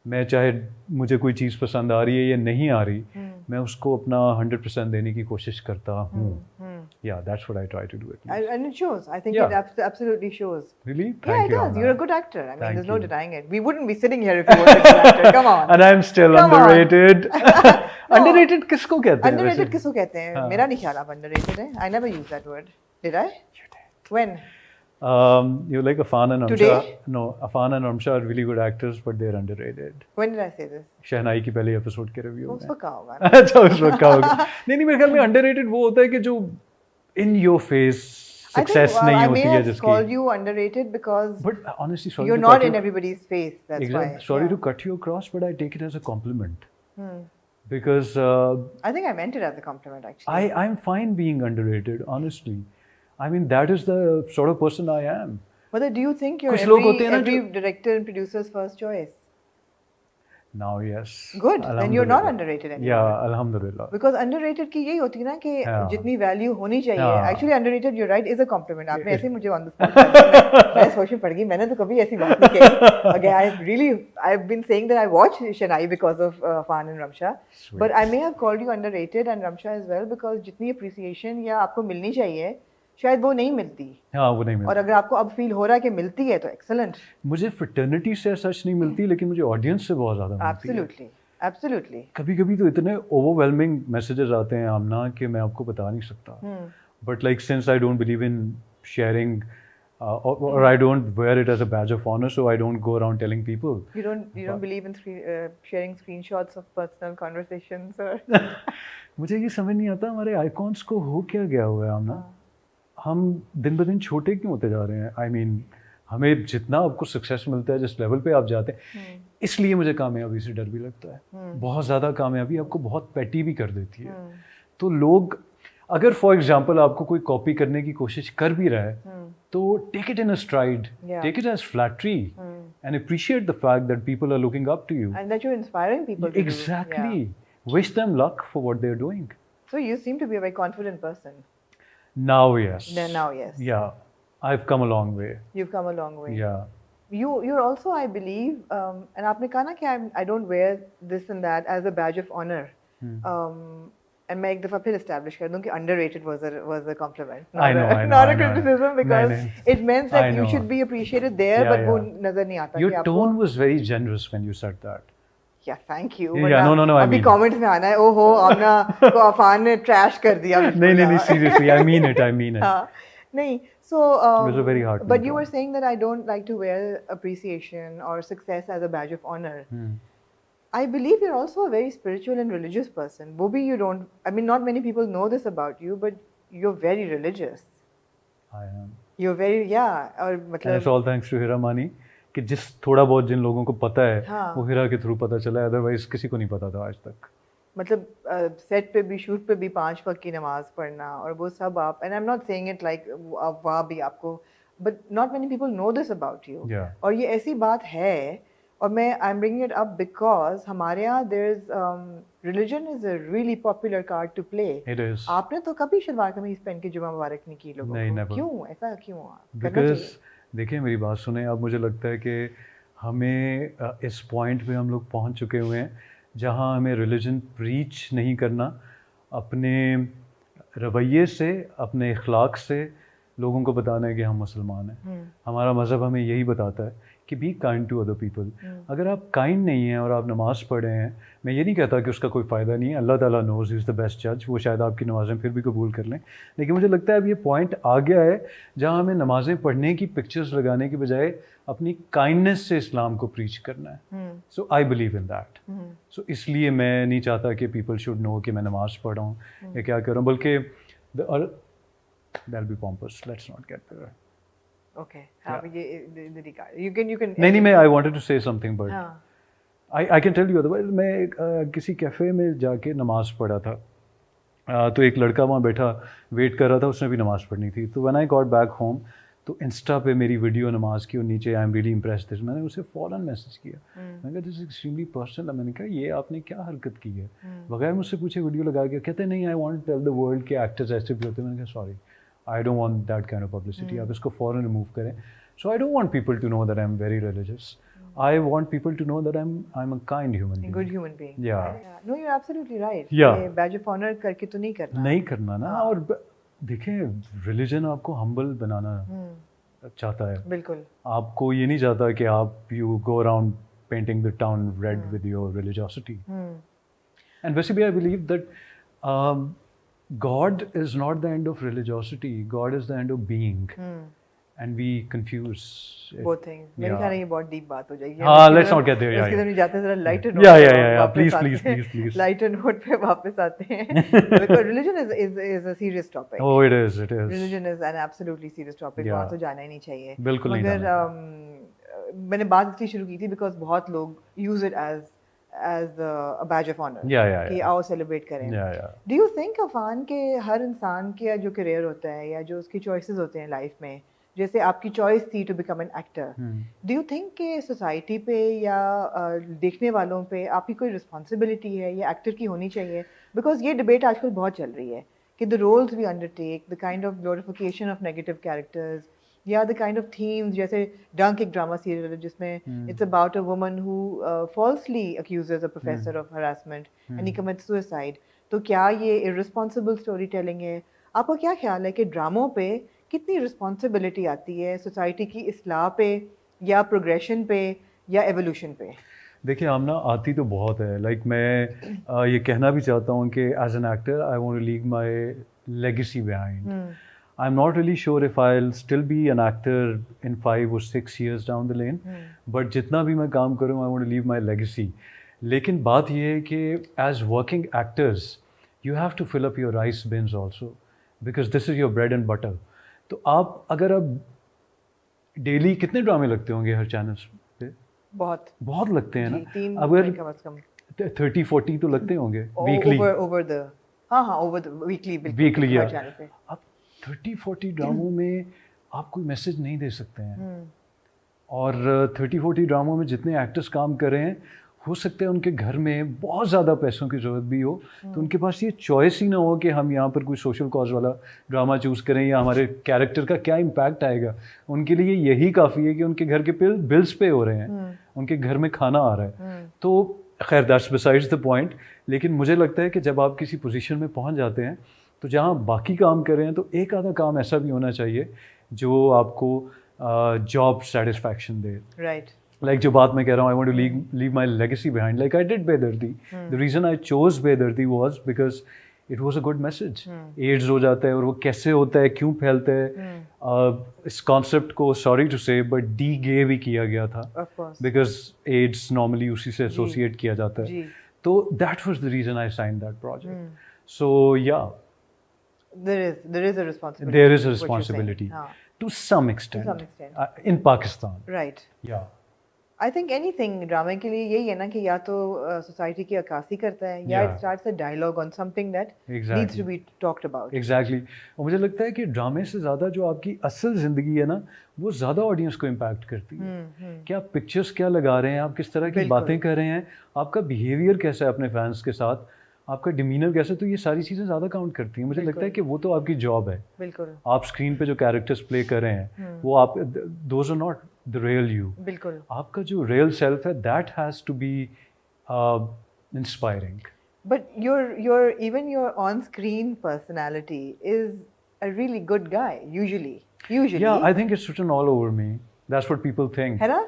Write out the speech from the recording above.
मैं चाहे मुझे कोई चीज़ पसंद आ रही है या नहीं आ रही, मैं उसको अपना 100% देने की कोशिश करता हूँ. Yeah, that's what I try to do at least. And it shows. I think Yeah. it absolutely shows. Really? Yeah, Thank it you, does. Amna. You're a good actor. I mean, Thank there's no you. denying it. We wouldn't be sitting here if you weren't a good actor. Come on. And I'm still Come on. underrated. No. Underrated किसको कहते हैं? Underrated वैसे? किसको कहते हैं? हाँ. मेरा नहीं ख्याल आप underrated हैं. I never used that word. Did I? You did. When? You like Afan and Amsha? Today? No, Afan and Amsha are really good actors, but they're underrated. When did I say this? शहनाई की पहले episode के review उस में. वक्त कहा होगा. अच्छा, उस वक्त का होगा. नहीं मेरे ख्याल में underrated वो होता है कि जो in your face success नहीं I होती may है have जिसकी. called you underrated because But honestly, sorry you're to not cut in you. everybody's face. That's why. Sorry Yeah. to cut you across, but I take it as a compliment. Because I think I meant it as a compliment actually. I'm fine being underrated, honestly. I mean, that is the sort of person I am. But do you think you're कुछ लोग होते हैं ना every जो- director and producer's first choice? Now, yes. Good. Then you're not Alhamdulillah. underrated anymore. Yeah, alhamdulillah. Because underrated की यही होती है ना कि हाँ. जितनी वैल्यू होनी चाहिए. हाँ. Actually underrated, you're right, is a compliment. आपने ऐसे ही मुझे on the spot कर दिया. मैं सोच में पड़ गई. मैंने तो कभी ऐसी बात नहीं कही. Again, I've been saying that I watch Shanai because of Afan and Ramsha. Sweet. But I may have called you underrated and Ramsha as well because जितनी appreciation या आपको मिलनी चाहिए शायद वो नहीं मिलती. हाँ, वो नहीं मिलती. और अगर आपको अब फील हो रहा है कि मिलती है तो एक्सेलेंट. मुझे फ्रेटर्निटी से सच नहीं मिलती, लेकिन मुझे ऑडियंस से बहुत ज़्यादा मिलती है. Absolutely, absolutely. कभी-कभी तो इतने ओवरवेलमिंग मैसेजेस आते हैं आमना कि मैं आपको बता नहीं सकता. But like since I don't believe in sharing or I don't wear it as a badge of honor, so I don't go around telling people. You don't believe in sharing screenshots of personal conversations or मुझे ये समझ नहीं आता हमारे icons को हो क्या गया हुआ है आमना. हम दिन ब दिन छोटे क्यों होते जा रहे हैं? I mean, हमें जितना आपको सक्सेस मिलता है, जिस लेवल पे आप जाते हैं, इसलिए मुझे कामयाबी से डर भी लगता है. बहुत ज़्यादा कामयाबी आपको बहुत पेटी भी कर देती है. तो लोग अगर फॉर एग्जांपल आपको कोई कॉपी करने की कोशिश कर भी रहा है, तो take it in a stride, take it as flattery and appreciate the fact that people are looking up to you. and that you're inspiring people to Exactly. do. Wish them luck for what they're doing. So you seem to be a very confident person. Now, yes. Now, yes. Yeah, I've come a long way. You've come a long way. Yeah. You're also, I believe, and आपने कहा ना कि I don't wear this and that as a badge of honor. And मैं एक दफा फिर establish कर दूँ कि underrated was a compliment. I know. Not a criticism because नहीं. it meant that I you know. should be appreciated there, Yeah, but वो yeah. नजर नहीं आता Your कि आपको. tone was very generous when you said that. Yeah, thank you. Yeah, no, I अभी mean. comments में आना है. ओहो, आमना को अफान ने trash कर दिया. नहीं, seriously, I mean it. हाँ, नहीं. So, It was a very hard but thing you to were saying that I don't like to wear appreciation or success as a badge of honor. I believe you're also a very spiritual and religious person. वो भी you don't. I mean, not many people know this about you, but you're very religious. I am. You're very और And it's मतलब all thanks to Hira Mani कि जिस थोड़ा बहुत जिन लोगों को पता है, हाँ. वो हिरा के थ्रू पता चला है, अदरवाइज किसी को नहीं पता था आज तक. मतलब सेट पे भी शूट पे भी 5 वक्त की नमाज पढ़ना और वो सब आप. And I'm not saying it like वहाँ भी आपको, but not many people know this about you. Yeah. और ये ऐसी बात है और मैं I'm bringing it up because हमारे यहाँ there's religion is a really popular card to play. It is. आपने तो कभी शलवार कमीज पहन के जुमा मुबारक नहीं की लोगों नहीं, को. never. क्यों ऐसा क्यों? Because देखिए मेरी बात सुने, अब मुझे लगता है कि हमें इस पॉइंट पे हम लोग पहुंच चुके हुए हैं जहां हमें रिलीजन प्रीच नहीं करना, अपने रवैये से, अपने इखलाक से लोगों को बताना है कि हम मुसलमान हैं. हमारा मज़हब हमें यही बताता है कि be kind to other people. अगर आप काइंड नहीं हैं और आप नमाज़ पढ़ रहे हैं, मैं ये नहीं कहता कि उसका कोई फ़ायदा नहीं है. अल्लाह ताला नोज़ इज़ द बेस्ट जज. वो शायद आपकी नमाज़ें फिर भी कबूल कर लें, लेकिन मुझे लगता है अब ये पॉइंट आ गया है जहाँ हमें नमाज़ें पढ़ने की पिक्चर्स लगाने के बजाय अपनी काइंडनेस से इस्लाम को प्रीच करना है. सो आई बिलीव इन दैट. सो इसलिए मैं नहीं चाहता कि पीपल शुड नो कि मैं नमाज़ पढ़ रहा हूँ या क्या कर रहा हूँ, बल्कि that'll be pompous. Let's not get there. Okay. ये regard. You can. नहीं मैं I wanted to say something, but I can tell you otherwise. मैं किसी कैफ़े में जाके नमाज़ पढ़ा था, तो एक लड़का वहाँ बैठा वेट कर रहा था, उसने भी नमाज़ पढ़नी थी. तो when I got back home, तो इंस्टा पे मेरी वीडियो नमाज की और नीचे I am really impressed this, मैंने उसे फ़ौरन मैसेज किया. मैंने कहा दिस इज एक्सट्रीमली पर्सनल. मैंने कहा ये आपने क्या हरकत की है, बगैर मुझसे पूछे वीडियो लगा के. कहते नहीं I want to tell the world के एक्टर्स ऐसे भी होते हैं. मैंने कहा sorry, I don't want that kind of publicity. आप इसको फ़ौरन रिमूव करें. So I don't want people to know that I am very religious. I want people to know that I'm a kind human A being. good human being. Yeah. No, you're absolutely right. Yeah. ये badge of honor करके तो नहीं करना. नहीं करना ना, हाँ. और देखें रिलीजन आपको हम्बल बनाना चाहता है. बिल्कुल. आपको ये नहीं चाहता कि आप you go around painting the town read with your religiosity. And वैसे भी I believe that God is not the end of religiosity. God is the end of being. And we confuse it. Both things. मेरे Yeah. ख्याल है ये बहुत deep बात हो जाएगी. हाँ, let's not get there. इसके Yeah, तरफ नहीं जाते, जरा lighter note Yeah, पे yeah, yeah, yeah. वापस Please, आते please, हैं. please, please. Lighter note पे वापस आते हैं. Because religion is a serious topic. Oh, it is. It is. Religion is an absolutely serious topic. Yeah. वहाँ तो जाना ही नहीं चाहिए. बिल्कुल नहीं मगर जाना मैंने बात इसलिए शुरू की थी because बहुत लोग use it as a badge of honor. Yeah, yeah, कि yeah. आओ celebrate करें. Yeah, yeah. Do you think Affan के हर इंसान के जो करियर होता है या जो उसकी चॉइसेस होते हैं लाइफ में, जैसे आपकी चॉइस थी to become an actor, do you think कि सोसाइटी पे या देखने वालों पे आपकी कोई रिस्पॉन्सिबिलिटी है या एक्टर की होनी चाहिए? बिकॉज ये डिबेट आजकल बहुत चल रही है कि the roles we undertake, the kind of glorification of negative characters या द काइंड ऑफ थीम्स, जैसे डंक एक ड्रामा सीरियल है जिसमें it's about a woman who falsely accuses a professor of harassment and he commits suicide. तो क्या ये irresponsible story telling है? आपका क्या ख्याल है कि ड्रामों पे कितनी रिस्पॉन्सिबिलिटी आती है सोसाइटी की इस्लाह पे या प्रोग्रेशन पे या एवोल्यूशन पे? देखिए आमना, आती तो बहुत है. लाइक मैं ये कहना भी चाहता हूँ कि as an actor I want to leave my legacy behind. I'm not really sure if I'll still be an actor in 5 or 6 years down the lane. But जितना भी मैं काम करूँ, I want to leave my legacy. लेकिन बात ये है कि as working actors, you have to fill up your rice bins also, because this is your bread and butter. तो आप अगर आप डेली कितने ड्रामे लगते होंगे हर चैनल पे? बहुत लगते हैं ना. 3 अगर कम से कम 30-40 तो लगते होंगे weekly. Over the weekly weekly या चैनल पे. अब 30-40 ड्रामों में आप कोई मैसेज नहीं दे सकते हैं. और 30-40 ड्रामों में जितने एक्टर्स काम कर रहे हैं, हो सकता है उनके घर में बहुत ज़्यादा पैसों की ज़रूरत भी हो, तो उनके पास ये चॉइस ही ना हो कि हम यहाँ पर कोई सोशल कॉज वाला ड्रामा चूज़ करें या हमारे कैरेक्टर का क्या इम्पैक्ट आएगा. उनके लिए यही काफ़ी है कि उनके घर के बिल्स पे हो रहे हैं, उनके घर में खाना आ रहा है. तो खैर दैट्स बिसाइड्स द पॉइंट. लेकिन मुझे लगता है कि जब आप किसी पोजीशन में पहुँच जाते हैं, तो जहाँ बाकी काम कर रहे हैं, तो एक आधा काम ऐसा भी होना चाहिए जो आपको जॉब सेटिस्फैक्शन दे. राइट. Like जो बात मैं कह रहा हूँ, I want to leave my legacy behind. Like I did Bedardi. The reason I chose Bedardi was because it was a good message. AIDS हो जाता है और वो कैसे होता है, क्यों फैलता है. इस concept को, sorry to say, but de-gay भी किया गया था. Of course. Because AIDS normally उसी से associate किया जाता है. जी. तो that was the reason I signed that project. So yeah. There is a responsibility. There is a what you're saying. responsibility. हाँ. To some extent. To some extent. In Pakistan. Right. Yeah. I think anything ड्रामे के लिए यही है ना कि या तो सोसाइटी की अक्कासी करता है या Yeah. It starts a dialogue on something that Exactly. Needs to be talked about. Exactly. और मुझे लगता है कि ड्रामे से ज़्यादा जो आपकी असल ज़िंदगी है ना, वो ज़्यादा ऑडियंस को इम्पैक्ट करती है. कि आप पिक्चर्स क्या लगा रहे हैं, आप किस तरह की बिल्कुल. बातें कर रहे हैं, आपका बिहेवियर कैसा है अपने फैंस के साथ, आपका डिमीनर कैसा, तो ये सारी चीज़ें ज़्यादा काउंट करती हैं. मुझे लगता है कि वो तो आपकी जॉब है. बिल्कुल. आप स्क्रीन पे जो कैरेक्टर्स प्ले कर रहे हैं, वो आप, those are not the real you. बिल्कुल. आपका जो रियल सेल्फ है, that has to be inspiring. But even your on-screen personality is a really good guy usually. Yeah, I think it's written all over me. That's what people think. है ना?